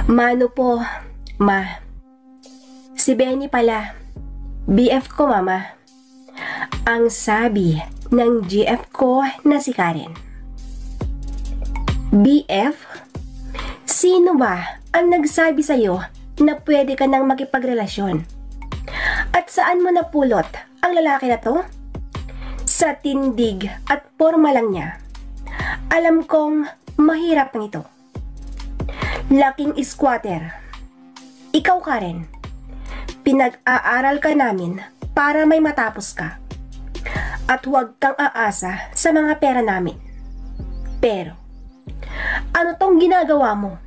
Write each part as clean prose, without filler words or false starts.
Mano po, ma. Si Benny pala. BF ko, mama. Ang sabi ng GF ko na si Karen. BF? Sino ba ang nagsabi sa'yo na pwede ka nang makipagrelasyon? At saan mo napulot ang lalaki na to? Sa tindig at porma lang niya. Alam kong mahirap ng ito. Laking squatter. Ikaw, Karen, pinag-aaral ka namin para may matapos ka. At huwag kang aasa sa mga pera namin. Pero, ano tong ginagawa mo?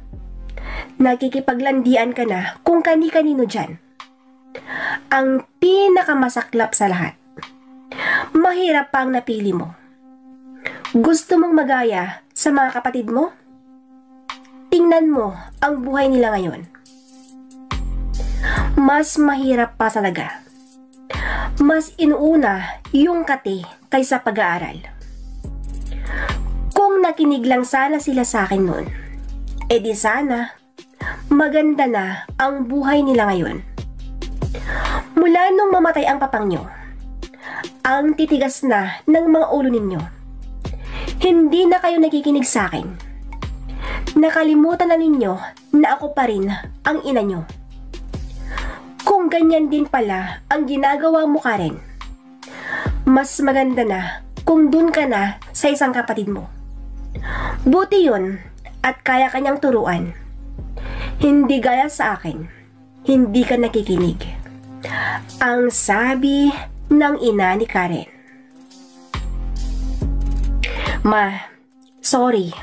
Nakikipaglandian ka na kung kani-kanino dyan. Ang pinakamasaklap sa lahat. Mahirap pa ang napili mo. Gusto mong magaya sa mga kapatid mo? Tingnan mo ang buhay nila ngayon. Mas mahirap pa talaga. Mas inuuna yung kati kaysa pag-aaral. Kung nakinig lang sana sila sa akin noon, edi sana maganda na ang buhay nila ngayon. Mula nung mamatay ang papang nyo, ang titigas na ng mga ulo ninyo. Hindi na kayo nakikinig sa akin. Nakalimutan na ninyo na ako pa rin ang ina nyo. Kung ganyan din pala ang ginagawa mo, Karen, mas maganda na kung dun ka na sa isang kapatid mo. Buti yun at kaya kanyang turuan. Hindi gaya sa akin, hindi ka nakikinig. Ang sabi ng ina ni Karen. Ma, sorry.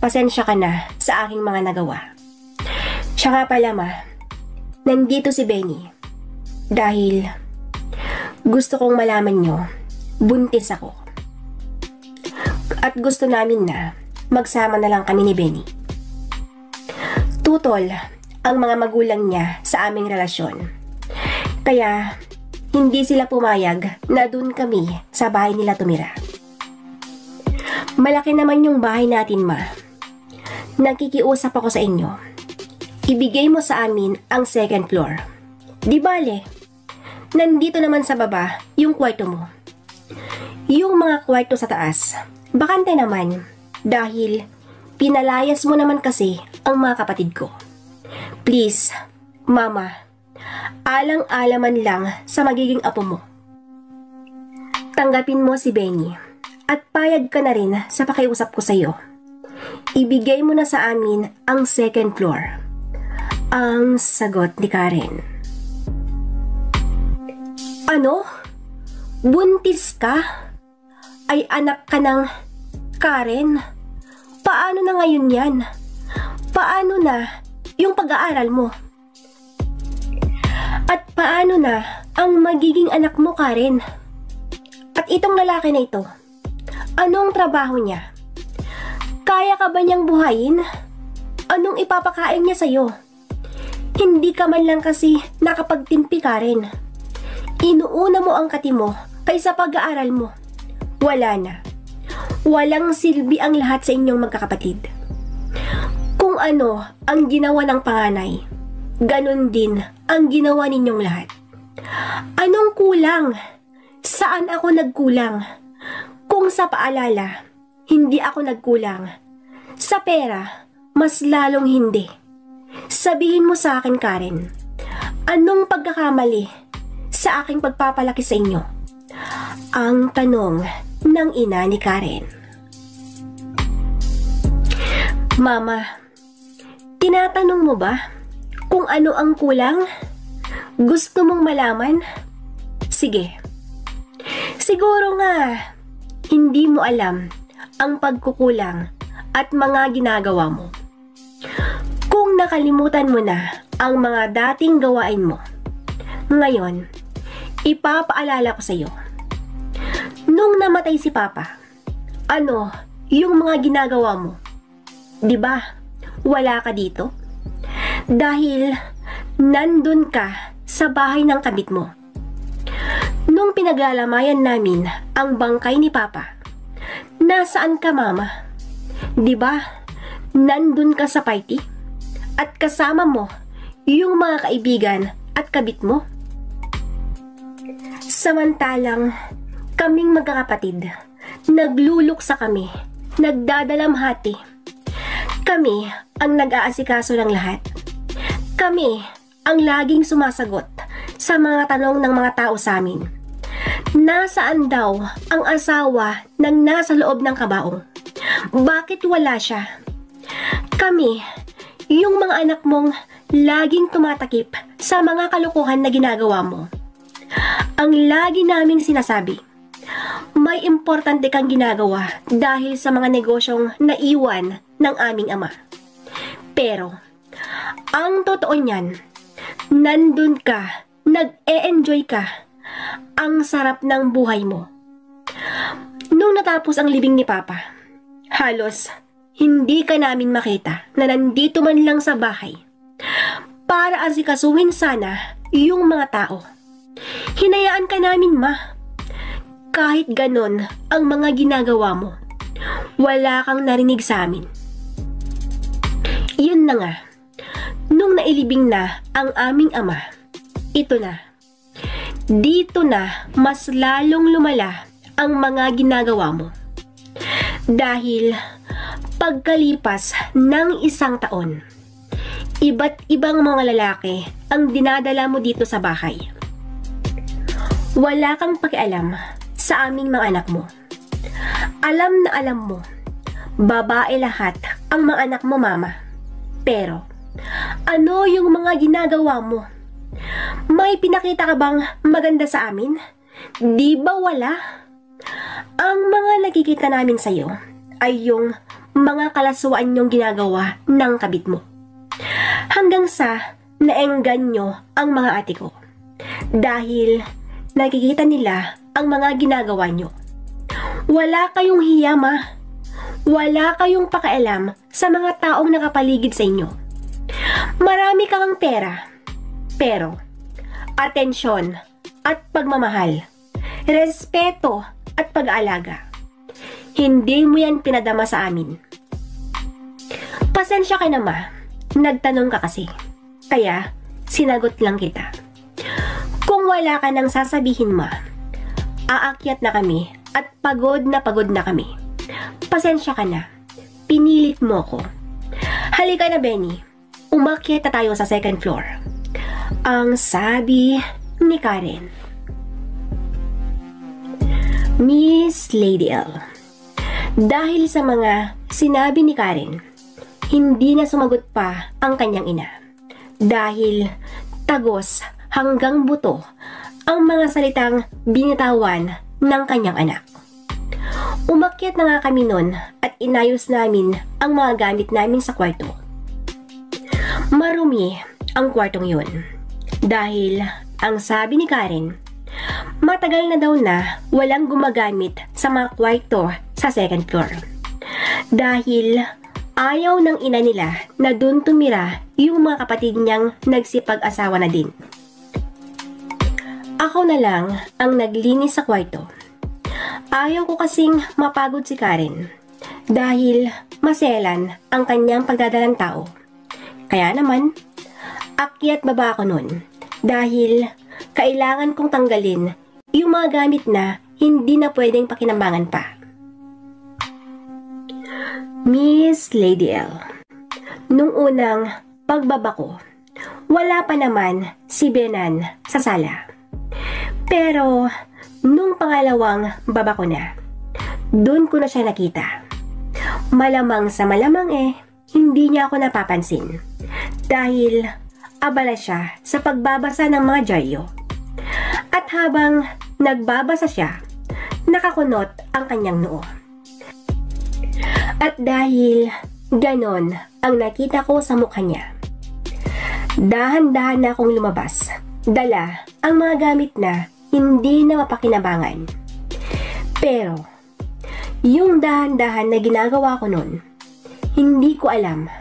Pasensya ka na sa aking mga nagawa. Siya nga pala, ma, nandito si Benny. Dahil gusto kong malaman nyo, buntis ako. At gusto namin na magsama na lang kami ni Benny. Tutol ang mga magulang niya sa aming relasyon. Kaya hindi sila pumayag na dun kami sa bahay nila tumira. Malaki naman yung bahay natin, ma. Nakikiusap ako sa inyo. Ibigay mo sa amin ang second floor. Di bale, nandito naman sa baba yung kwarto mo. Yung mga kwarto sa taas, bakante naman dahil pinalayas mo naman kasi ang mga kapatid ko. Please, mama, alang-alaman lang sa magiging apo mo. Tanggapin mo si Benny at payag ka na rin sa pakiusap ko sa iyo. Ibigay mo na sa amin ang second floor. Ang sagot ni Karen. Ano? Buntis ka? Ay anak ka ng Karen? Paano na ngayon yan? Paano na yung pag-aaral mo? At paano na ang magiging anak mo, Karen? At itong lalaki na ito, anong trabaho niya? Kaya ka ba niyang buhayin? Anong ipapakain niya sa'yo? Hindi ka man lang kasi nakapagtimpi, Karen. Inuuna mo ang kati mo kaysa pag-aaral mo. Wala na. Walang silbi ang lahat sa inyong magkakapatid. Kung ano ang ginawa ng panganay, ganun din ang ginawa ninyong lahat. Anong kulang? Saan ako nagkulang? Kung sa paalala, hindi ako nagkulang. Sa pera, mas lalong hindi. Sabihin mo sa akin, Karen, anong pagkakamali sa aking pagpapalaki sa inyo? Ang tanong ng ina ni Karen. Mama, tinatanong mo ba kung ano ang kulang? Gusto mong malaman? Sige. Siguro nga, hindi mo alam ang pagkukulang at mga ginagawa mo. Kung nakalimutan mo na ang mga dating gawain mo, ngayon, ipapaalala ko sa iyo. Nung namatay si Papa, ano yung mga ginagawa mo? 'Di ba? Wala ka dito? Dahil nandun ka sa bahay ng kabit mo. Nung pinaglalamayan namin ang bangkay ni Papa, nasaan ka, Mama? 'Di ba? Nandun ka sa party? at kasama mo yung mga kaibigan at kabit mo. Samantalang kaming magkakapatid, nagluluksa kami, nagdadalamhati. Kami ang nag-aasikaso ng lahat. Kami ang laging sumasagot sa mga tanong ng mga tao sa amin. Nasaan daw ang asawa ng nasa loob ng kabaong? Bakit wala siya? Kami, yung mga anak mong laging tumatakip sa mga kalokohan na ginagawa mo. Ang lagi naming sinasabi, may importante kang ginagawa dahil sa mga negosyong naiwan ng aming ama. Pero, ang totoo niyan, nandun ka, nag-e-enjoy ka, ang sarap ng buhay mo. Nung natapos ang libing ni Papa, halos hindi ka namin makita na nandito man lang sa bahay para asikasuhin sana yung mga tao. Hinayaan ka namin, Ma. Kahit ganon ang mga ginagawa mo, wala kang narinig sa amin. Yun na nga, nung nailibing na ang aming ama, ito na. Dito na mas lalong lumala ang mga ginagawa mo. Dahil pagkalipas ng 1 taon, iba't ibang mga lalaki ang dinadala mo dito sa bahay. Wala kang pakialam sa aming mga anak mo. Alam na alam mo, babae lahat ang mga anak mo, Mama. Pero, ano yung mga ginagawa mo? May pinakita ka bang maganda sa amin? Di ba wala? Ang mga nakikita namin sa'yo ay yung mga kalaswaan yung ginagawa ng kabit mo. Hanggang sa naengganyo ang mga ate ko. Dahil nakikita nila ang mga ginagawa nyo. Wala kayong hiya, Ma. Wala kayong pakialam sa mga taong nakapaligid sa inyo. Marami kang pera. Pero, atensyon at pagmamahal, respeto at pag-aalaga, hindi mo yan pinadama sa amin. Pasensya ka na, Ma. Nagtanong ka kasi. Kaya, sinagot lang kita. Kung wala ka nang sasabihin, Ma, aakyat na kami at pagod na kami. Pasensya ka na. Pinilit mo ko. Halika na, Benny. Umakyat na tayo sa 2nd floor. Ang sabi ni Karen. Miss Lady L, dahil sa mga sinabi ni Karen, hindi na sumagot pa ang kanyang ina. Dahil tagos hanggang buto ang mga salitang binitawan ng kanyang anak. Umakyat na nga kami nun at inayos namin ang mga gamit namin sa kwarto. Marumi ang kwartong yun. Dahil ang sabi ni Karen, matagal na daw na walang gumagamit sa mga kwarto sa 2nd floor. Dahil ayaw ng ina nila na dun tumira yung mga kapatid niyang nagsipag-asawa na din. Ako na lang ang naglinis sa kwarto. Ayaw ko kasing mapagod si Karen dahil maselan ang kanyang pagdadalang tao. Kaya naman, akyat baba ako nun dahil kailangan kong tanggalin yung mga gamit na hindi na pwedeng pakinambangan pa. Miss Lady L, nung unang pagbaba ko, wala pa naman si Benan sa sala. Pero nung pangalawang baba ko na, dun ko na siya nakita. Malamang sa malamang hindi niya ako napapansin dahil abala siya sa pagbabasa ng mga dyaryo. At habang nagbabasa siya, nakakunot ang kanyang noo. At dahil ganon ang nakita ko sa mukha niya, dahan-dahan na akong lumabas, dala ang mga gamit na hindi na mapakinabangan. Pero, yung dahan-dahan na ginagawa ko nun, hindi ko alam.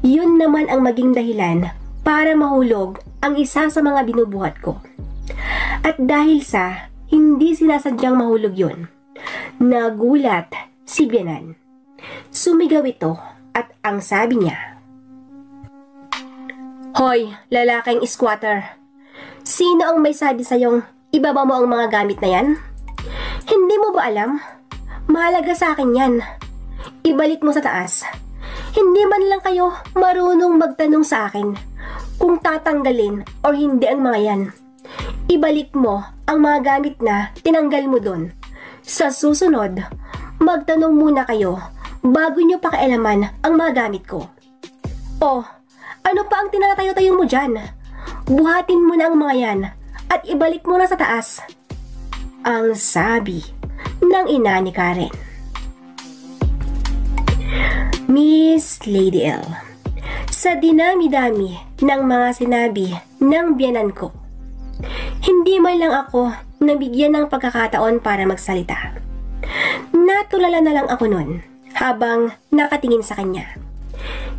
Yun naman ang maging dahilan para mahulog ang isa sa mga binubuhat ko. At dahil sa hindi sinasadyang mahulog yun, nagulat si Benan. Sumigaw ito at ang sabi niya, Hoy, lalaking squatter. Sino ang may sabi sa'yong ibaba mo ang mga gamit na yan? Hindi mo ba alam? Mahalaga sa akin yan. Ibalik mo sa taas. Hindi man lang kayo marunong magtanong sa akin kung tatanggalin o hindi ang mga yan. Ibalik mo ang mga gamit na tinanggal mo doon. Sa susunod, magtanong muna kayo bago nyo pakialaman ang mga gamit ko. O, ano pa ang tinatayo-tayo mo dyan? Buhatin mo na ang mga yan at ibalik mo na sa taas. Ang sabi ng ina ni Karen. Miss Lady L, sa dinami-dami ng mga sinabi ng biyanan ko, hindi man lang ako nabigyan ng pagkakataon para magsalita. Natulala na lang ako nun habang nakatingin sa kanya.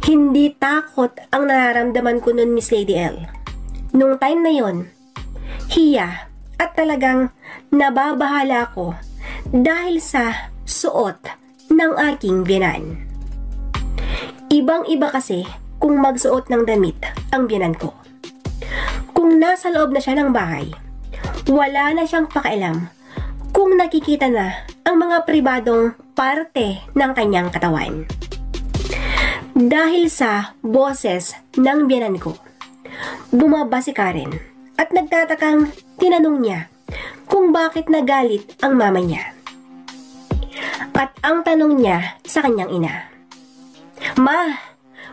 Hindi takot ang nararamdaman ko nun, Miss Lady L. Nung time na yon, hiya at talagang nababahala ko dahil sa suot ng aking biyanan. Ibang-iba kasi kung magsuot ng damit ang biyanan ko. Kung nasa loob na siya ng bahay, wala na siyang pakialam kung nakikita na ang mga pribadong parte ng kanyang katawan. Dahil sa boses ng biyanan ko, bumaba si Karen at nagtatakang tinanong niya kung bakit nagalit ang mama niya. At ang tanong niya sa kanyang ina, "Ma,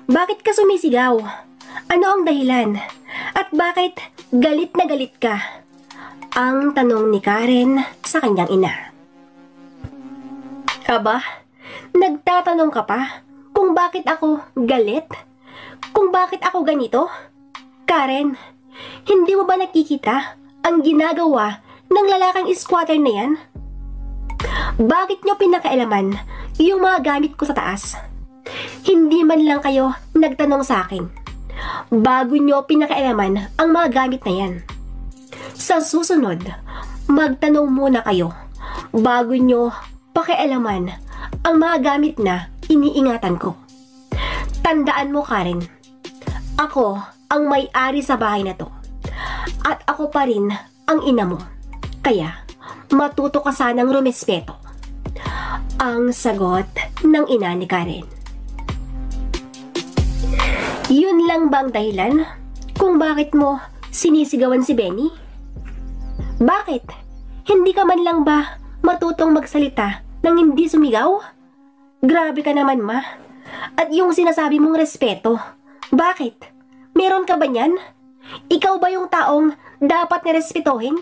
bakit ka sumisigaw? Ano ang dahilan? At bakit galit na galit ka?" Ang tanong ni Karen sa kanyang ina. Aba, nagtatanong ka pa kung bakit ako galit? Kung bakit ako ganito? Karen, hindi mo ba nakikita ang ginagawa ng lalaking squatter na yan? Bakit nyo pinakailaman yung mga gamit ko sa taas? Hindi man lang kayo nagtanong sa akin bago nyo pinakailaman ang mga gamit na yan. Sa susunod, magtanong muna kayo bago nyo pakialaman ang mga gamit na iniingatan ko. Tandaan mo, Karen, ako ang may-ari sa bahay na to at ako pa rin ang ina mo. Kaya, matuto ka sanang rumespeto. Ang sagot ng ina ni Karen. Yun lang ba ang dahilan kung bakit mo sinisigawan si Benny? Bakit? Hindi ka man lang ba matutong magsalita nang hindi sumigaw? Grabe ka naman, ma. At yung sinasabi mong respeto, bakit? Meron ka ba niyan? Ikaw ba yung taong dapat nirespetohin?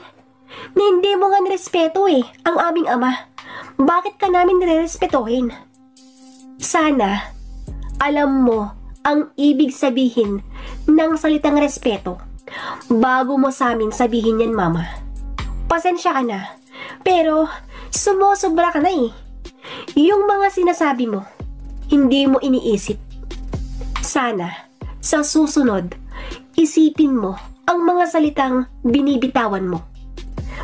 Na hindi mo nga nirespeto ang aming ama. Bakit ka namin nirespetohin? Sana, alam mo ang ibig sabihin ng salitang respeto bago mo sa amin sabihin yan, mama. Pasensya ka na, pero sumusobra ka na Yung mga sinasabi mo, hindi mo iniisip. Sana, sa susunod, isipin mo ang mga salitang binibitawan mo.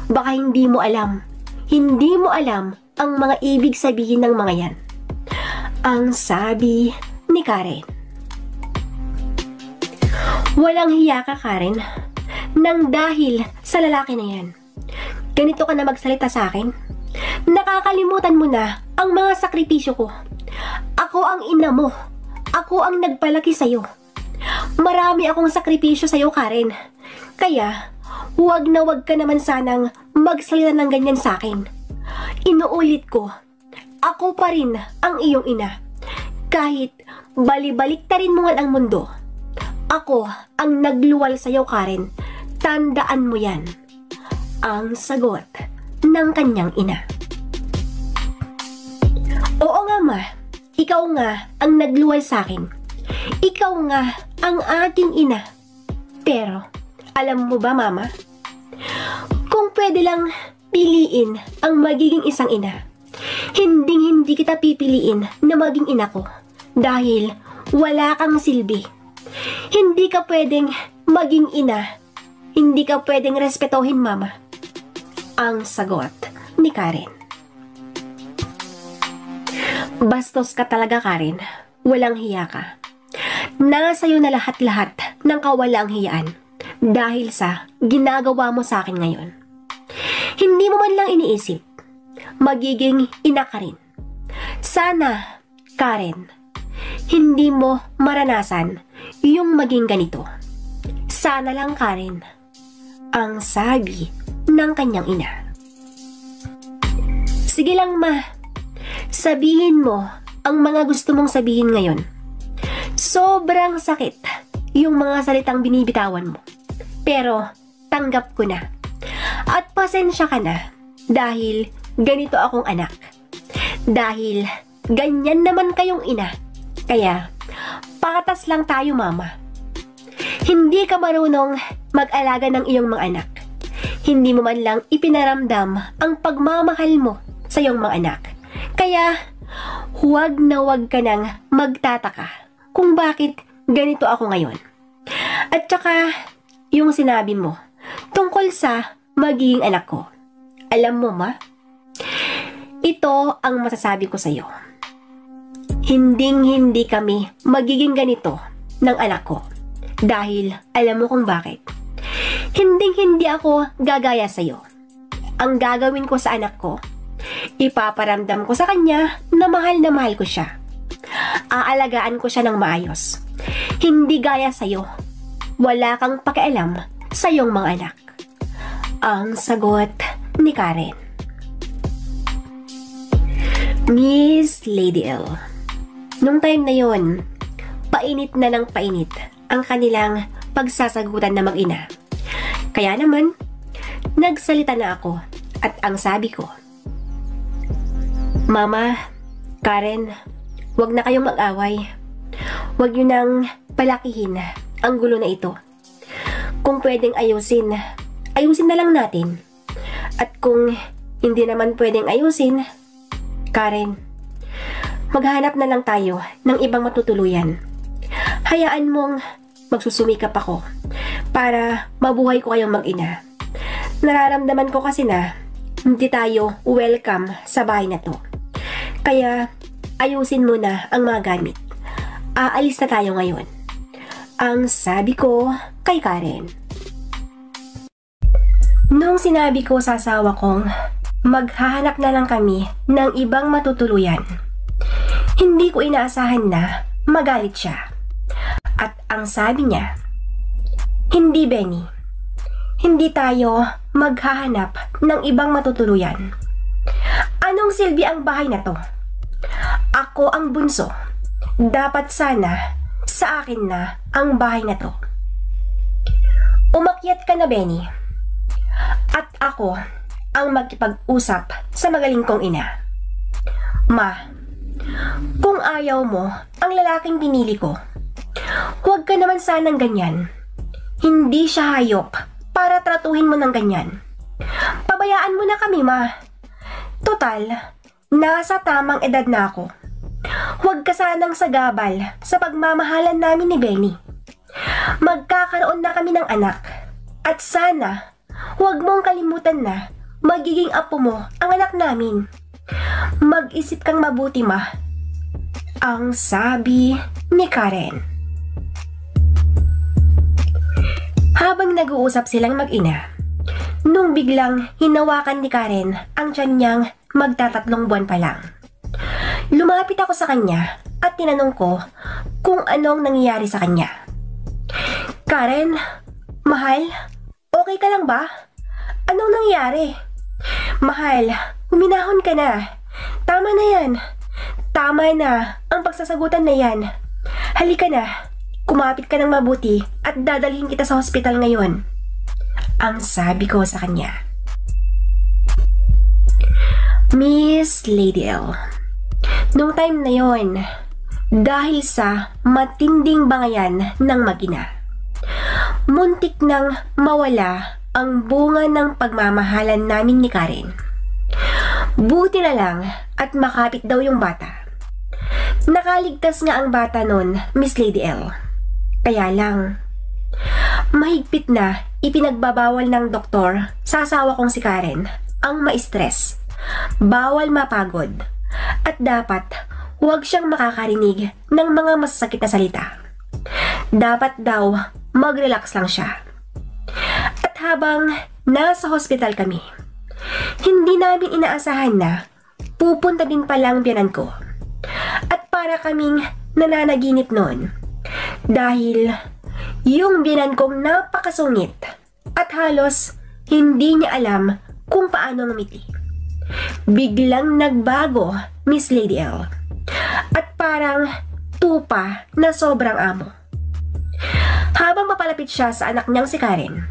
Baka hindi mo alam ang mga ibig sabihin ng mga yan. Ang sabi ni Karen. Walang hiya ka, Karen, nang dahil sa lalaki na yan. Ganito ka na magsalita sa akin? Nakakalimutan mo na ang mga sakripisyo ko. Ako ang ina mo. Ako ang nagpalaki sa'yo. Marami akong sakripisyo sa'yo, Karen. Kaya, huwag na huwag ka naman sanang magsalita ng ganyan sa akin. Inuulit ko, ako pa rin ang iyong ina. Kahit balibalik-tarin mo nga ang mundo, ako ang nagluwal sa'yo, Karen. Tandaan mo yan. Ang sagot ng kanyang ina. Oo nga, ma. Ikaw nga ang nagluwal sa akin. Ikaw nga ang aking ina. Pero, alam mo ba, mama? Kung pwede lang piliin ang magiging isang ina, hindi kita pipiliin na maging ina ko dahil wala kang silbi. Hindi ka pwedeng maging ina. Hindi ka pwedeng respetohin, mama. Ang sagot ni Karen. Bastos ka talaga, Karen. Walang hiya ka. Nasa'yo na lahat-lahat ng kawalang hiyaan dahil sa ginagawa mo sa akin ngayon. Hindi mo man lang iniisip, magiging ina ka rin. Sana, Karen, hindi mo maranasan yung maging ganito. Sana lang, Karen, ang sabi ng kanyang ina. Sige lang, ma. Sabihin mo ang mga gusto mong sabihin ngayon. Sobrang sakit yung mga salitang binibitawan mo. Pero tanggap ko na. At pasensya ka na dahil ganito akong anak. Dahil ganyan naman kayong ina. Kaya patas lang tayo, mama. Hindi ka marunong mag-alaga ng iyong mga anak. Hindi mo man lang ipinaramdam ang pagmamahal mo sa iyong mga anak. Kaya huwag na huwag ka nang magtataka kung bakit ganito ako ngayon. At saka yung sinabi mo tungkol sa magiging anak ko. Alam mo, ma, ito ang masasabi ko sa iyo. Hinding-hindi kami magiging ganito ng anak ko. Dahil alam mo kung bakit. Hinding-hindi ako gagaya sa iyo. Ang gagawin ko sa anak ko, ipaparamdam ko sa kanya na mahal ko siya. Aalagaan ko siya ng maayos. Hindi gaya sa iyo. Wala kang pakialam sa iyong mga anak. Ang sagot ni Karen. Miss Lady L. Nung time na yon, painit na ng painit ang kanilang pagsasagutan na mag-ina. Kaya naman, nagsalita na ako at ang sabi ko, Mama, Karen, wag na kayong mag-away. Wag nyo nang palakihin ang gulo na ito. Kung pwedeng ayusin, ayusin na lang natin. At kung hindi naman pwedeng ayusin, Karen, maghanap na lang tayo ng ibang matutuluyan. Hayaan mong magsusumikap ako para mabuhay ko kayong mag-ina. Nararamdaman ko kasi na hindi tayo welcome sa bahay na to. Kaya ayusin mo na ang mga gamit. Aalis na tayo ngayon. Ang sabi ko kay Karen. Nung sinabi ko sa asawa kong maghahanap na lang kami ng ibang matutuluyan, hindi ko inaasahan na magalit siya. At ang sabi niya, hindi, Benny. Hindi tayo maghahanap ng ibang matutuluyan. Anong silbi ang bahay na to? Ako ang bunso. Dapat sana sa akin na ang bahay na to. Umakyat ka na, Benny. At ako ang magkipag-usap sa magaling kong ina. Ma, kung ayaw mo ang lalaking pinili ko, huwag ka naman sanang ganyan. Hindi siya hayop para tratuhin mo ng ganyan. Pabayaan mo na kami, ma. Total, nasa tamang edad na ako. Huwag ka sanang sagabal sa pagmamahalan namin ni Benny. Magkakaroon na kami ng anak. At sana, huwag mong kalimutan na magiging apo mo ang anak namin. Mag-isip kang mabuti, ma. Ang sabi ni Karen. Habang nag-uusap silang mag-ina, nung biglang hinawakan ni Karen ang tiyan niyang magtatatlong buwan pa lang. Lumapit ako sa kanya at tinanong ko kung anong nangyayari sa kanya. Karen, mahal, okay ka lang ba? Anong nangyayari? Mahal, huminahon ka na. Tama na yan. Tama na ang pagsasagutan na yan. Halika na. Kumapit ka ng mabuti at dadalhin kita sa hospital ngayon. Ang sabi ko sa kanya. Miss Lady L. Nung time na yon, dahil sa matinding bangayan ng mag-ina, muntik nang mawala ang bunga ng pagmamahalan namin ni Karen. Buti na lang at makapit daw yung bata. Nakaligtas nga ang bata nun, Miss Lady L. Kaya lang, mahigpit na ipinagbabawal ng doktor sa asawa kong si Karen ang ma-stress, bawal mapagod, at dapat huwag siyang makakarinig ng mga masasakit na salita. Dapat daw mag-relax lang siya. At habang nasa hospital kami, hindi namin inaasahan na pupunta din pala ang biyanan ko. At para kaming nananaginip noon dahil yung biyanan kong napakasungit at halos hindi niya alam kung paano ngumiti. Biglang nagbago, Miss Lady L. At parang tupa na sobrang amo. Habang papalapit siya sa anak niyang si Karen,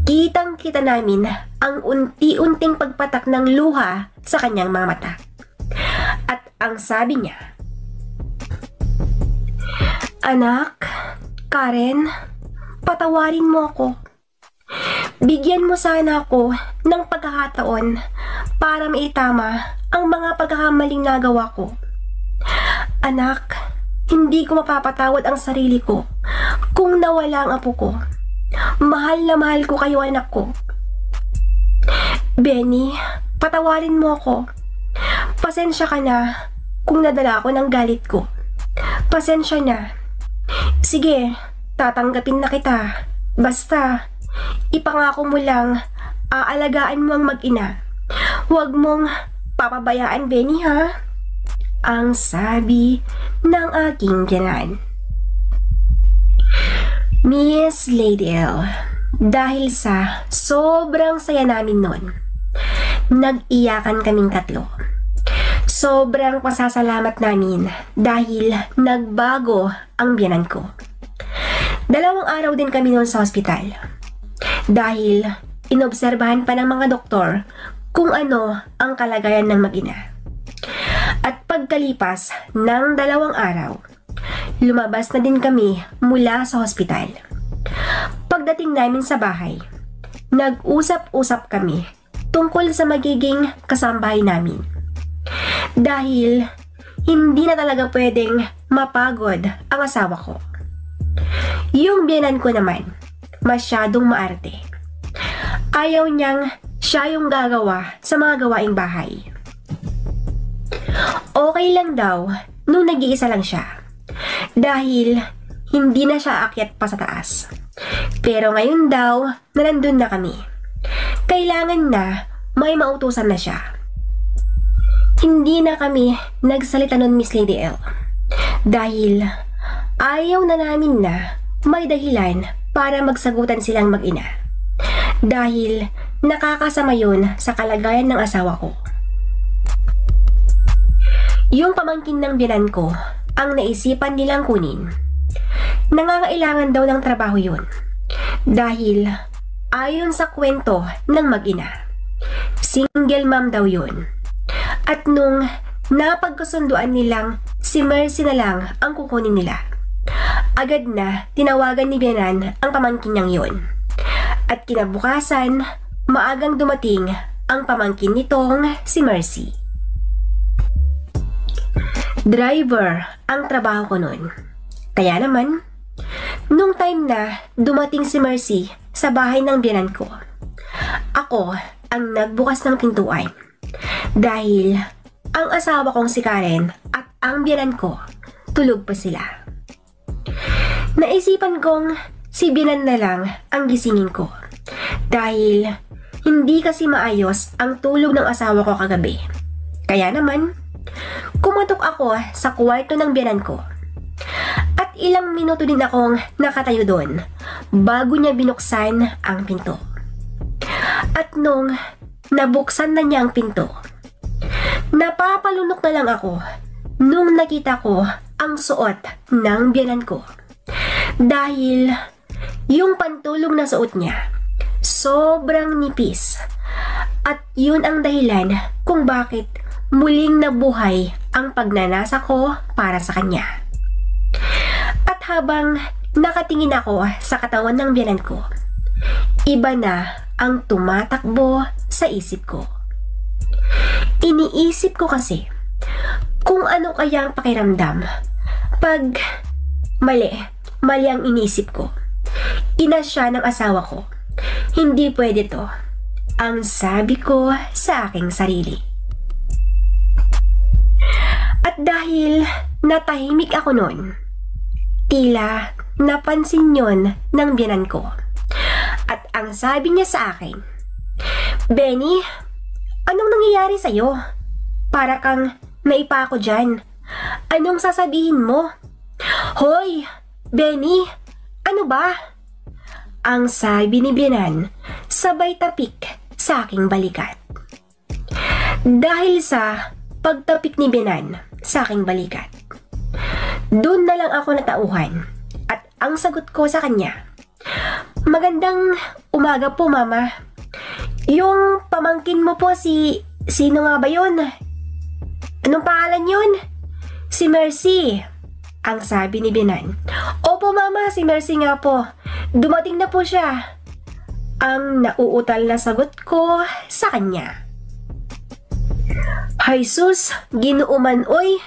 kitang-kita namin ang unti-unting pagpatak ng luha sa kanyang mga mata. At ang sabi niya, "Anak, Karen, patawarin mo ako. Bigyan mo sana ako ng pagkakataon para maitama ang mga pagkakamaling nagawa ko. Anak, hindi ko mapapatawad ang sarili ko kung nawala ang apo ko. Mahal na mahal ko kayo, anak ko. Benny, patawarin mo ako. Pasensya ka na kung nadala ako ng galit ko. Pasensya na. Sige, tatanggapin na kita. Basta, ipangako mo lang, aalagaan mo ang mag-ina. Huwag mong papabayaan, Benny, ha?" Ang sabi ng aking tiyanan. Miss Lady L, dahil sa sobrang saya namin noon, nag-iyakan kaming tatlo. Sobrang pasasalamat namin dahil nagbago ang biyanan ko. 2 araw din kami noon sa ospital dahil inobserbahan pa ng mga doktor kung ano ang kalagayan ng mag-ina. At pagkalipas ng 2 araw, lumabas na din kami mula sa hospital. Pagdating namin sa bahay, nag-usap-usap kami tungkol sa magiging kasambahay namin. Dahil hindi na talaga pwedeng mapagod ang asawa ko. Yung biyanan ko naman, masyadong maarte. Ayaw niyang siya yung gagawa sa mga gawaing bahay. Okay lang daw nung nag-iisa lang siya dahil hindi na siya aakyat pa sa taas. Pero ngayon daw na nandun na kami, kailangan na may mautusan na siya. Hindi na kami nagsalita nun, Miss Lady L, dahil ayaw na namin na may dahilan para magsagutan silang mag-ina. Dahil nakakasama yun sa kalagayan ng asawa ko. Yung pamangkin ng biyanan ko ang naisipan nilang kunin. Nangangailangan daw ng trabaho yun. Dahil ayon sa kwento ng mag-ina, single mom daw yun. At nung napagkasunduan nilang si Mercy na lang ang kukunin nila, agad na tinawagan ni biyanan ang pamangkin niyang yun. At kinabukasan, maagang dumating ang pamangkin nitong si Mercy. Driver ang trabaho ko noon. Kaya naman, nung time na dumating si Mercy sa bahay ng biyanan ko, ako ang nagbukas ng pintuan. Dahil ang asawa kong si Karen at ang biyanan ko, tulog pa sila. Naisipan kong si biyanan na lang ang gisingin ko. Dahil hindi kasi maayos ang tulog ng asawa ko kagabi. Kaya naman, kumatok ako sa kwarto ng biyanan ko. At ilang minuto din akong nakatayo doon bago niya binuksan ang pinto. At nung nabuksan na niya ang pinto, napapalunok na lang ako nung nakita ko ang suot ng biyanan ko. Dahil yung pantulog na suot niya, sobrang nipis. At yun ang dahilan kung bakit muling nabuhay ang pagnanasa ko para sa kanya. At habang nakatingin ako sa katawan ng biyanan ko, iba na ang tumatakbo sa isip ko. Iniisip ko kasi kung ano kaya ang pakiramdam pag mali ang iniisip ko. Ina siya ng asawa ko. Hindi pwede to, ang sabi ko sa aking sarili. At dahil natahimik ako noon, Tila napansin yon ng biyenan ko. At ang sabi niya sa akin, "Benny, anong nangyayari sa'yo? Para kang naipa ako dyan. Anong sasabihin mo?" "Hoy, Benny, ano ba?" Ang sabi ni biyenan, sabay tapik sa aking balikat. Dahil sa pagtapik ni biyenan sa aking balikat, doon na lang ako natauhan at ang sagot ko sa kanya, "Magandang umaga po, Mama. Yung pamangkin mo po sino nga ba yun? Anong pangalan yun?" "Si Mercy." Ang sabi ni biyenan. "Opo, Mama, si Mercy nga po. Dumating na po siya." Ang nauutal na sagot ko sa kanya. "Hay sus, Ginoo man oy.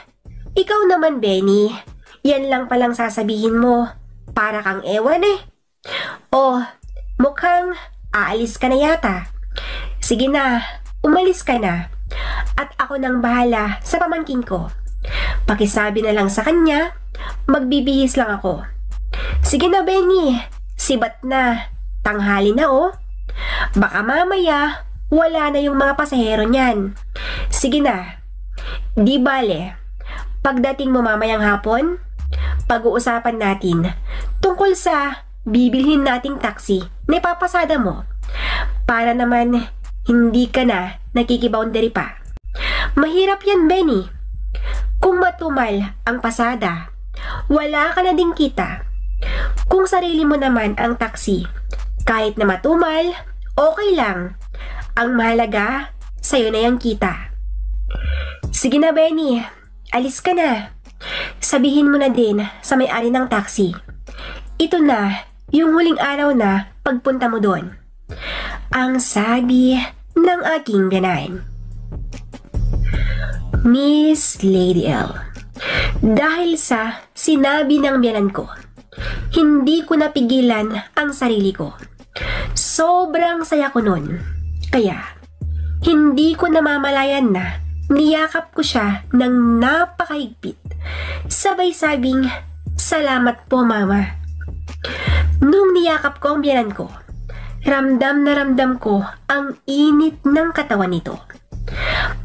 Ikaw naman, Benny. Yan lang palang sasabihin mo. Para kang ewan eh. Oh, mukhang aalis ka na yata. Sige na, umalis ka na. At ako nang bahala sa pamangkin ko. Pakisabi na lang sa kanya, magbibihis lang ako." "Sige na, Benny. Sibat na. Tanghali na oh. Baka mamaya, wala na yung mga pasahero niyan. Sige na. Di bale, pagdating mo mamayang hapon, pag-uusapan natin tungkol sa bibilhin nating taxi na ipapasada mo. Para naman, hindi ka na nakikiboundary pa. Mahirap yan, Benny. Kung matumal ang pasada, wala ka na ding kita. Kung sarili mo naman ang taxi, kahit na matumal, okay lang. Ang mahalaga, sa'yo na yung kita." "Sige na, Benny. Alis ka na. Sabihin mo na din sa may-ari ng taxi. Ito na yung huling araw na pagpunta mo doon." Ang sabi ng aking biyenan. Miss Lady L, dahil sa sinabi ng biyenan ko, hindi ko napigilan ang sarili ko. Sobrang saya ko nun. Kaya, hindi ko namamalayan na niyakap ko siya ng napakahigpit. Sabay sabing, "Salamat po, Mama." Nung niyakap ko ang biyenan ko, ramdam na ramdam ko ang init ng katawan nito.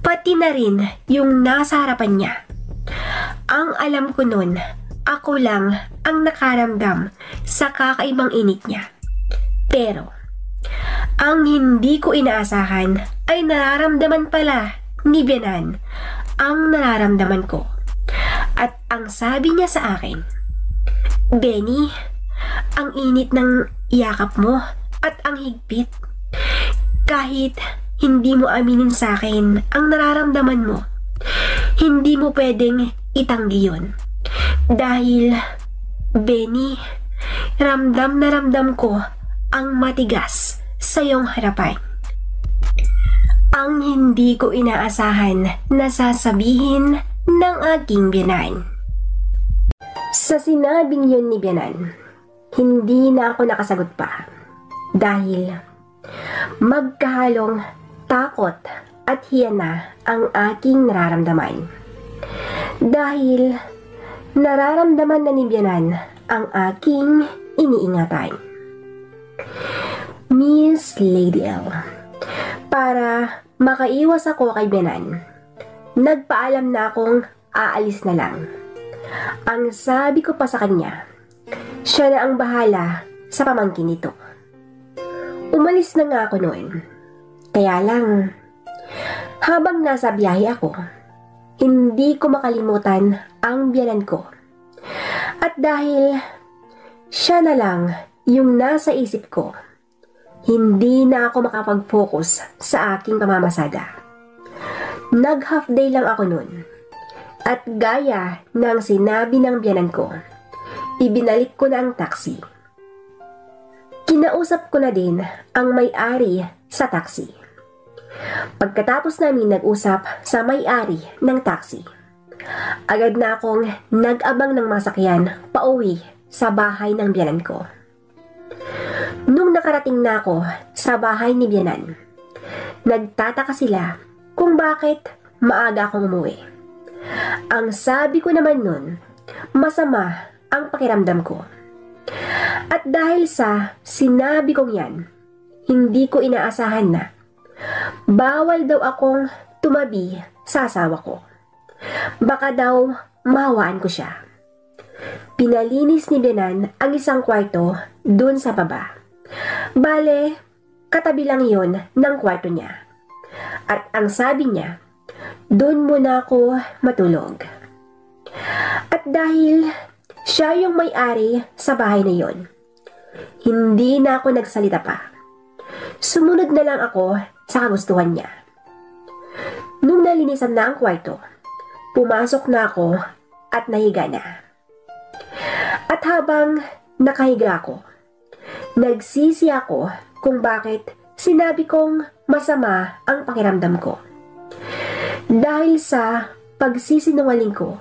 Pati na rin yung nasa harapan niya. Ang alam ko nun, ako lang ang nakaramdam sa kakaibang init niya. Pero, ang hindi ko inaasahan ay nararamdaman pala ni biyenan ang nararamdaman ko. At ang sabi niya sa akin, "Benny, ang init ng yakap mo at ang higpit. Kahit hindi mo aminin sa akin ang nararamdaman mo, hindi mo pwedeng itanggi yun. Dahil, Benny, ramdam na ramdam ko ang matigas sa iyong harapan." Ang hindi ko inaasahan na sasabihin ng aking biyenan. Sa sinabing yun ni biyenan, hindi na ako nakasagot pa. Dahil magkahalong takot at hiyana ang aking nararamdaman. Dahil nararamdaman na ni biyenan ang aking iniingatan. Miss Lady L, para makaiwas ako kay biyenan, nagpaalam na akong aalis na lang. Ang sabi ko pa sa kanya, siya na ang bahala sa pamangkin nito. Umalis na nga ako noon. Kaya lang, habang nasa biyahe ako, hindi ko makalimutan ang biyenan ko. At dahil siya na lang yung nasa isip ko, hindi na ako makapag-focus sa aking pamamasada. Nag-half day lang ako noon. At gaya ng sinabi ng biyenan ko, ibinalik ko na ang taxi. Kinausap ko na din ang may-ari sa taxi. Pagkatapos namin nag-usap sa may-ari ng taxi, agad na akong nag-abang ng masakyan pauwi sa bahay ng biyenan ko. Nung nakarating na ako sa bahay ni biyenan, nagtataka sila kung bakit maaga akong umuwi. Ang sabi ko naman nun, masama ang pakiramdam ko. At dahil sa sinabi kong yan, hindi ko inaasahan na bawal daw akong tumabi sa asawa ko. Baka daw mahawaan ko siya. Pinalinis ni Benan ang isang kwarto dun sa baba. Bale, katabi lang yun ng kwarto niya. At ang sabi niya, dun muna ako matulog. At dahil siya yung may-ari sa bahay na yon, hindi na ako nagsalita pa. Sumunod na lang ako sa kagustuhan niya. Nung nalinisan na ang kwarto, pumasok na ako at nahiga na. At habang nakahiga ako, nagsisi ako kung bakit sinabi kong masama ang pakiramdam ko. Dahil sa pagsisinungaling ko,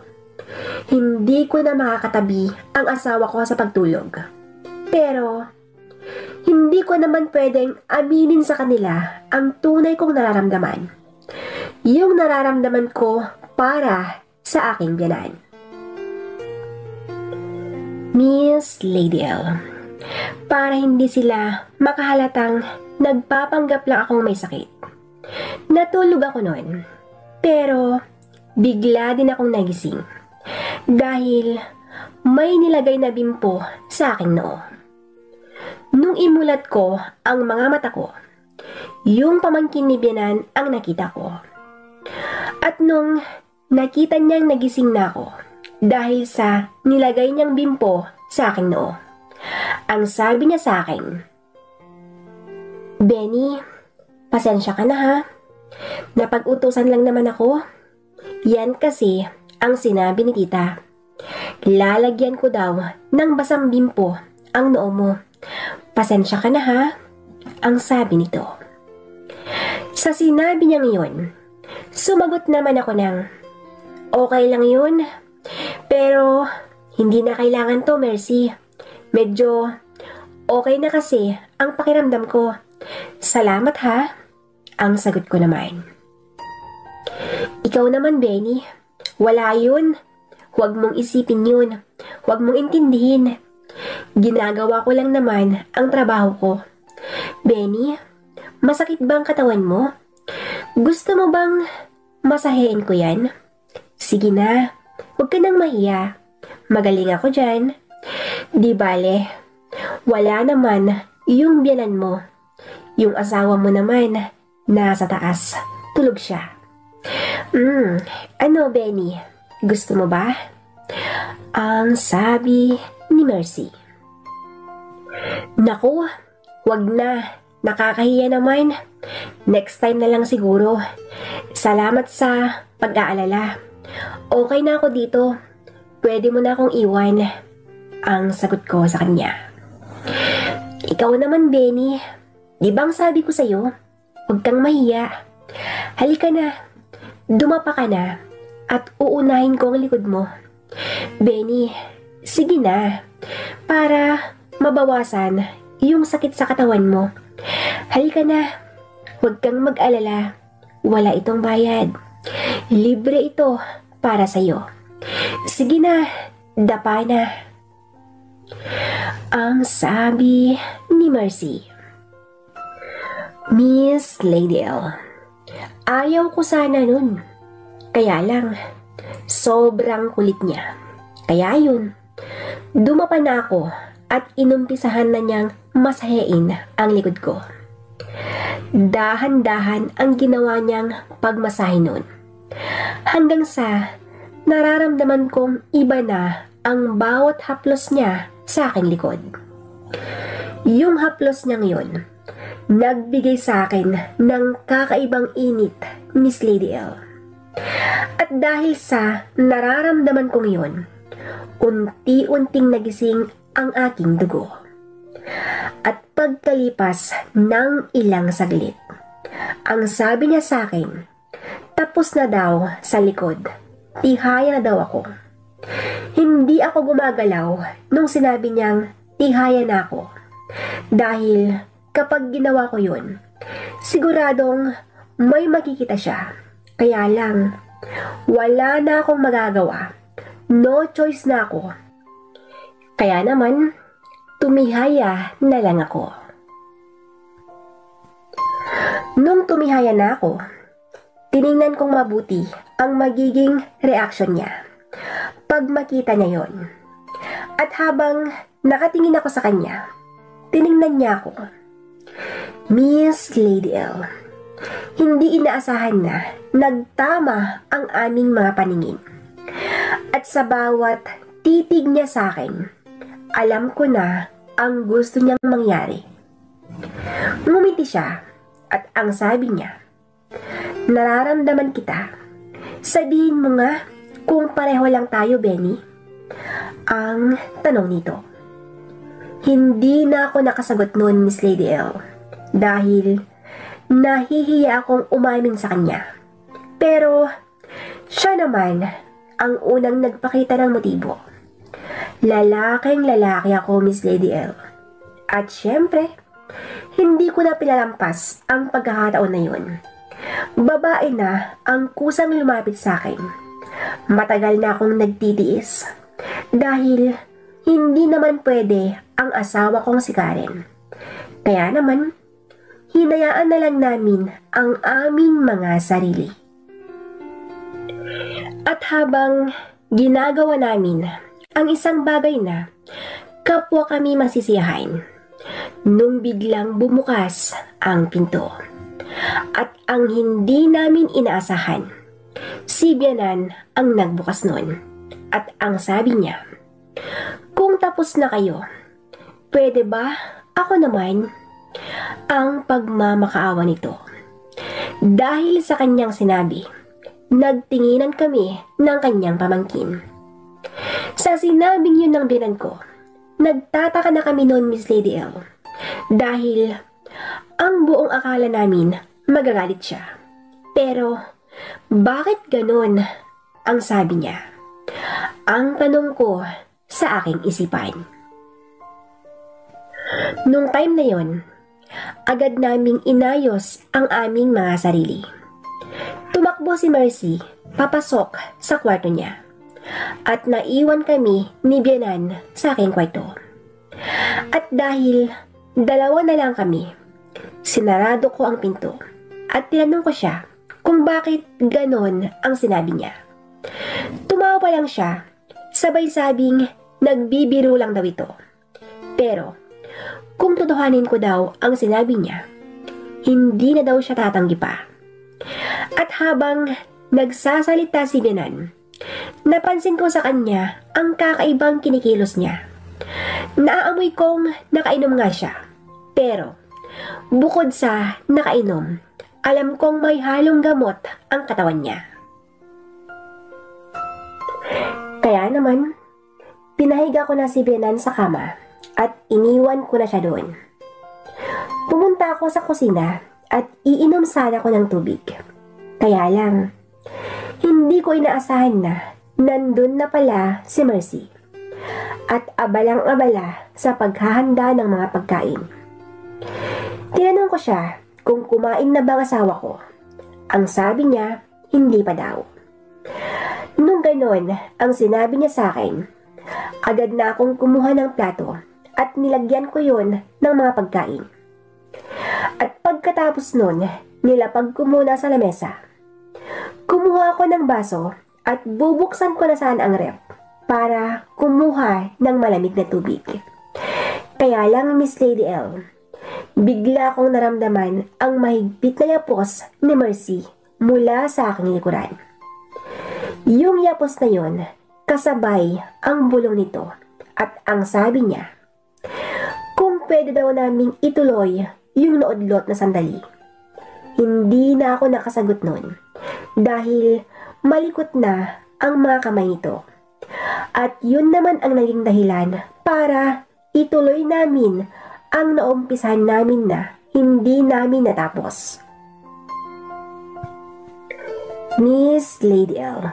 hindi ko na makakatabi ang asawa ko sa pagtulog. Pero, hindi ko naman pwedeng aminin sa kanila ang tunay kong nararamdaman. Yung nararamdaman ko para sa aking biyanan. Miss Lady L, para hindi sila makahalatang nagpapanggap lang akong may sakit. Natulog ako noon, pero bigla din akong nagising dahil may nilagay na bimpo sa aking noo. Nung imulat ko ang mga mata ko, yung pamangkin ni Biyanan ang nakita ko. At nung nakita niyang nagising na ako dahil sa nilagay niyang bimpo sa aking noo, ang sabi niya sa akin, "Benny, pasensya ka na ha. Napag-utusan lang naman ako. Yan kasi ang sinabi ni tita. Lalagyan ko daw ng basang bimpo ang noo mo. Pasensya ka na ha," ang sabi nito. Sa sinabi niyang iyon, sumagot naman ako ng, "Okay lang yun. Pero hindi na kailangan to, Mercy. Medyo okay na kasi ang pakiramdam ko. Salamat ha," ang sagot ko naman. "Ikaw naman, Benny. Wala yun. Huwag mong isipin yun. Huwag mong intindihin. Ginagawa ko lang naman ang trabaho ko. Benny, masakit ba ang katawan mo? Gusto mo bang masahein ko yan? Sige na, huwag ka nang mahiya. Magaling ako dyan. Di bale, wala naman yung biyanan mo. Yung asawa mo naman, nasa taas. Tulog siya. Ano, Benny? Gusto mo ba?" ang sabi ni Mercy. "Naku, wag na. Nakakahiya naman. Next time na lang siguro. Salamat sa pag-aalala. Okay na ako dito. Pwede mo na akong iwan," ang sagot ko sa kanya. "Ikaw naman, Benny. Di bang sabi ko sa'yo, huwag kang mahiya. Halika na. Dumapa ka na at uunahin ko ang likod mo. Benny, sige na. Para mabawasan yung sakit sa katawan mo. Halika na. Huwag kang mag-alala. Wala itong bayad. Libre ito para sa'yo. Sige na. Dapa na," ang sabi ni Mercy. Miss Lady L, ayaw ko sana nun. Kaya lang, sobrang kulit niya. Kaya yun, dumapa na ako at inumpisahan na niyang masahein ang likod ko. Dahan-dahan ang ginawa niyang pagmasahe nun. Hanggang sa nararamdaman kong iba na ang bawat haplos niya sa aking likod. Yung haplos niyang yun, nagbigay sa akin ng kakaibang init, Miss Lady L. At dahil sa nararamdaman kong yun, unti-unting nagising ang aking dugo. At pagkalipas ng ilang saglit, ang sabi niya sa akin, tapos na daw sa likod, tihaya na daw ako. Hindi ako gumagalaw nung sinabi niyang tihaya na ako. Dahil kapag ginawa ko yun, siguradong may makikita siya. Kaya lang, wala na akong magagawa. No choice na ako. Kaya naman, tumihaya na lang ako. Nung tumihaya na ako, tiningnan kong mabuti ang magiging reaksyon niya pag makita niya yon. At habang nakatingin ako sa kanya, tiningnan niya ako. Miss Lady L, hindi inaasahan na nagtama ang aming mga paningin. At sa bawat titig niya sa akin, alam ko na ang gusto niyang mangyari. Ngumiti siya at ang sabi niya, nararamdaman kita. Sabihin mo nga kung pareho lang tayo, Benny. Ang tanong nito. Hindi na ako nakasagot noon, Miss Lady L, dahil nahihiya akong umamin sa kanya. Pero siya naman ang unang nagpakita ng motibo. Lalaking lalaki ako, Miss Lady L. At syempre, hindi ko na pinalampas ang pagkakataon na yun. Babae na ang kusang lumapit sa akin. Matagal na akong nagtitiis dahil hindi naman pwede ang asawa kong si Karen. Kaya naman, hinayaan na lang namin ang aming mga sarili. At habang ginagawa namin ang isang bagay na kapwa kami masisiyahan, nung biglang bumukas ang pinto. At ang hindi namin inaasahan, si Bianan ang nagbukas noon. At ang sabi niya, kung tapos na kayo, pwede ba ako naman? Ang pagmamakaawa nito. Dahil sa kanyang sinabi, nagtinginan kami ng kanyang pamangkin. Sa sinabing yun ng binan ko, nagtataka na kami noon, Miss Lady L, dahil ang buong akala namin magagalit siya. Pero bakit ganon ang sabi niya? Ang tanong ko sa aking isipan. Nung time na yon, agad naming inayos ang aming mga sarili. Tumakbo si Mercy papasok sa kwarto niya at naiwan kami ni Bianan sa aking kwarto. At dahil dalawa na lang kami, sinarado ko ang pinto at tinanong ko siya kung bakit ganon ang sinabi niya. Tumawa lang siya, sabay sabing nagbibiro lang daw ito. Pero kung tutuhanin ko daw ang sinabi niya, hindi na daw siya tatanggi pa. At habang nagsasalita si Bianan, napansin ko sa kanya ang kakaibang kinikilos niya. Naaamoy kong nakainom nga siya. Pero bukod sa nakainom, alam kong may halong gamot ang katawan niya. Kaya naman, pinahiga ko na si Bianan sa kama at iniwan ko na siya doon. Pumunta ako sa kusina at iinom sana ko ng tubig. Kaya lang, hindi ko inaasahan na nandun na pala si Mercy at abalang-abala sa paghahanda ng mga pagkain. Tinanong ko siya kung kumain na ba ang asawa ko. Ang sabi niya, hindi pa daw. Nung ganon ang sinabi niya sa akin, agad na akong kumuha ng plato at nilagyan ko yon ng mga pagkain. At pagkatapos nun, nilapag ko muna sa lamesa. Kumuha ako ng baso at bubuksan ko na saan ang rep para kumuha ng malamig na tubig. Kaya lang, Miss Lady L, bigla akong naramdaman ang mahigpit na yapos ni Mercy mula sa aking likuran. Yung yapos na yon, kasabay ang bulong nito at ang sabi niya, kung pwede daw naming ituloy yung naudlot na sandali. Hindi na ako nakasagot nun dahil malikot na ang mga kamay nito. At yun naman ang naging dahilan para ituloy namin ang naumpisahan namin na hindi namin natapos. Miss Lady L,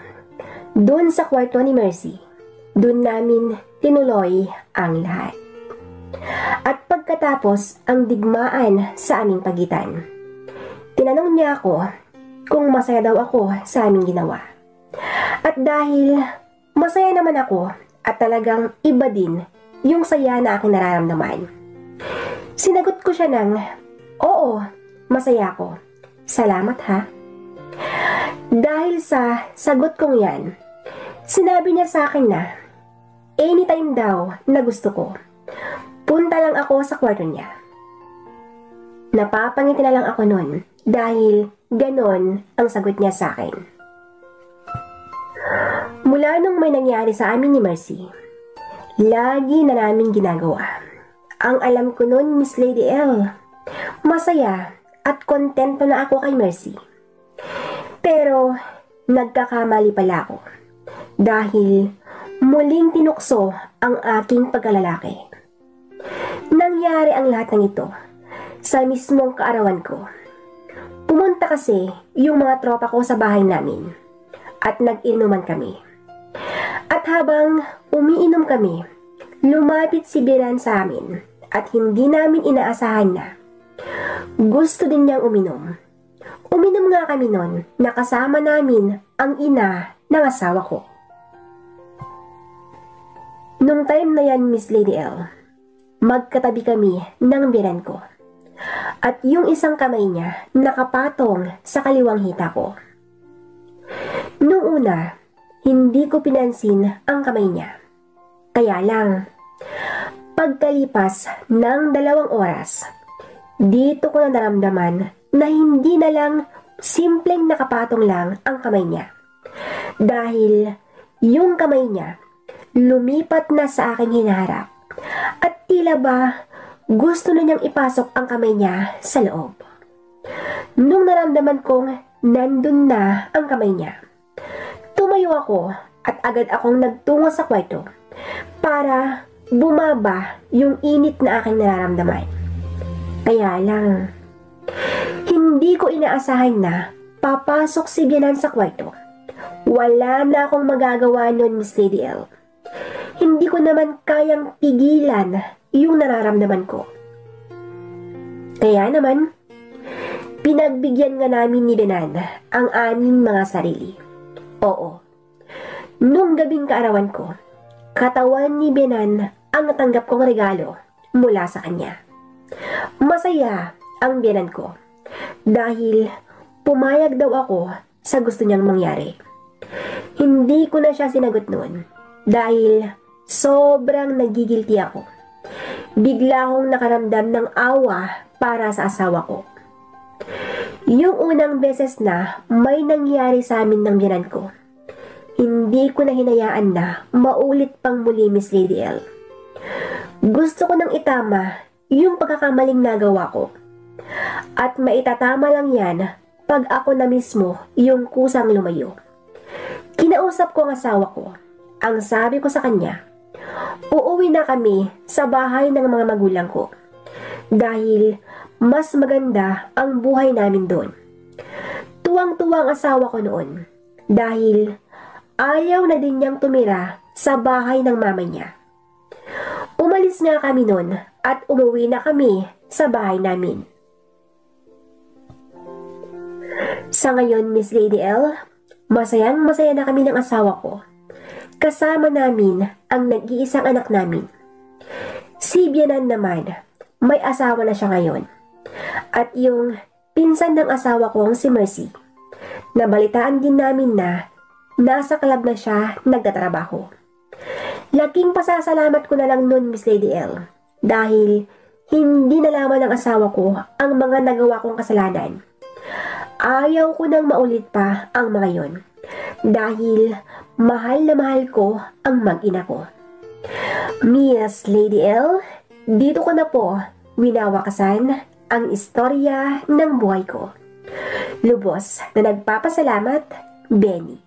doon sa kwarto ni Mercy, doon namin tinuloy ang lahat. At pagkatapos ang digmaan sa aming pagitan, tinanong niya ako kung masaya daw ako sa aming ginawa. At dahil masaya naman ako at talagang iba din yung saya na aking nararamdaman. Sinagot ko siya ng, "Oo, masaya ako. Salamat ha." Dahil sa sagot kong yan, sinabi niya sa akin na, anytime daw na gusto ko, punta lang ako sa kwarto niya. Napapangiti na lang ako nun dahil ganon ang sagot niya sa akin. Mula nung may nangyari sa amin ni Mercy, lagi na namin ginagawa. Ang alam ko nun, Miss Lady L, masaya at kontento na ako kay Mercy. Pero nagkakamali pala ako dahil muling tinukso ang aking pagkalalaki. Nangyari ang lahat ng ito sa mismong kaarawan ko. Pumunta kasi yung mga tropa ko sa bahay namin at nag-inuman kami. At habang umiinom kami, lumapit si Biran sa amin at hindi namin inaasahan na gusto din niyang uminom. Uminom nga kami nun na kasama namin ang ina ng asawa ko. Nung time na yan, Miss Lady L, magkatabi kami ng biran ko. At yung isang kamay niya nakapatong sa kaliwang hita ko. Nung una, hindi ko pinansin ang kamay niya. Kaya lang, pagkalipas ng 2 oras, dito ko na naramdaman na hindi na lang simpleng nakapatong lang ang kamay niya. Dahil yung kamay niya lumipat na sa aking hinaharap at tila ba gusto na niyang ipasok ang kamay niya sa loob. Nung naramdaman kong nandun na ang kamay niya, tumayo ako at agad akong nagtungo sa kwarto para bumaba yung init na aking nararamdaman. Kaya lang, hindi ko inaasahan na papasok si Bianan sa kwarto. Wala na akong magagawa nun, Miss Lady L. Hindi ko naman kayang pigilan yung nararamdaman ko. Kaya naman, pinagbigyan nga namin ni Bianan ang aming mga sarili. Oo, nung gabing kaarawan ko, katawan ni Bianan ang natanggap kong regalo mula sa kanya. Masaya ang Bianan ko dahil pumayag daw ako sa gusto niyang mangyari. Hindi ko na siya sinagot noon dahil sobrang nagigilty ako. Bigla akong nakaramdam ng awa para sa asawa ko. Yung unang beses na may nangyari sa amin ng biyanan ko, hindi ko na hinayaan na maulit pang muli, Miss Lady L. Gusto ko nang itama yung pagkakamaling nagawa ko. At maitatama lang yan pag ako na mismo yung kusang lumayo. Kinausap ko ang asawa ko. Ang sabi ko sa kanya, uuwi na kami sa bahay ng mga magulang ko. Dahil mas maganda ang buhay namin doon. Tuwang-tuwang asawa ko noon. Dahil ayaw na din niyang tumira sa bahay ng mama niya. Umalis nga kami noon at umuwi na kami sa bahay namin. Sa ngayon, Miss Lady L, masayang-masaya na kami ng asawa ko. Kasama namin ang nag-iisang anak namin. Si Bianan naman, may asawa na siya ngayon. At yung pinsan ng asawa kong si Mercy, nabalitaan din namin na nasa club na siya nagtatrabaho. Laking pasasalamat ko na lang nun, Miss Lady L, dahil hindi nalaman ng asawa ko ang mga nagawa kong kasalanan. Ayaw ko nang maulit pa ang mga yon, dahil mahal na mahal ko ang mag-ina ko. Miss Lady L, dito ko na po winawakasan ang istorya ng buhay ko. Lubos na nagpapasalamat, Benny.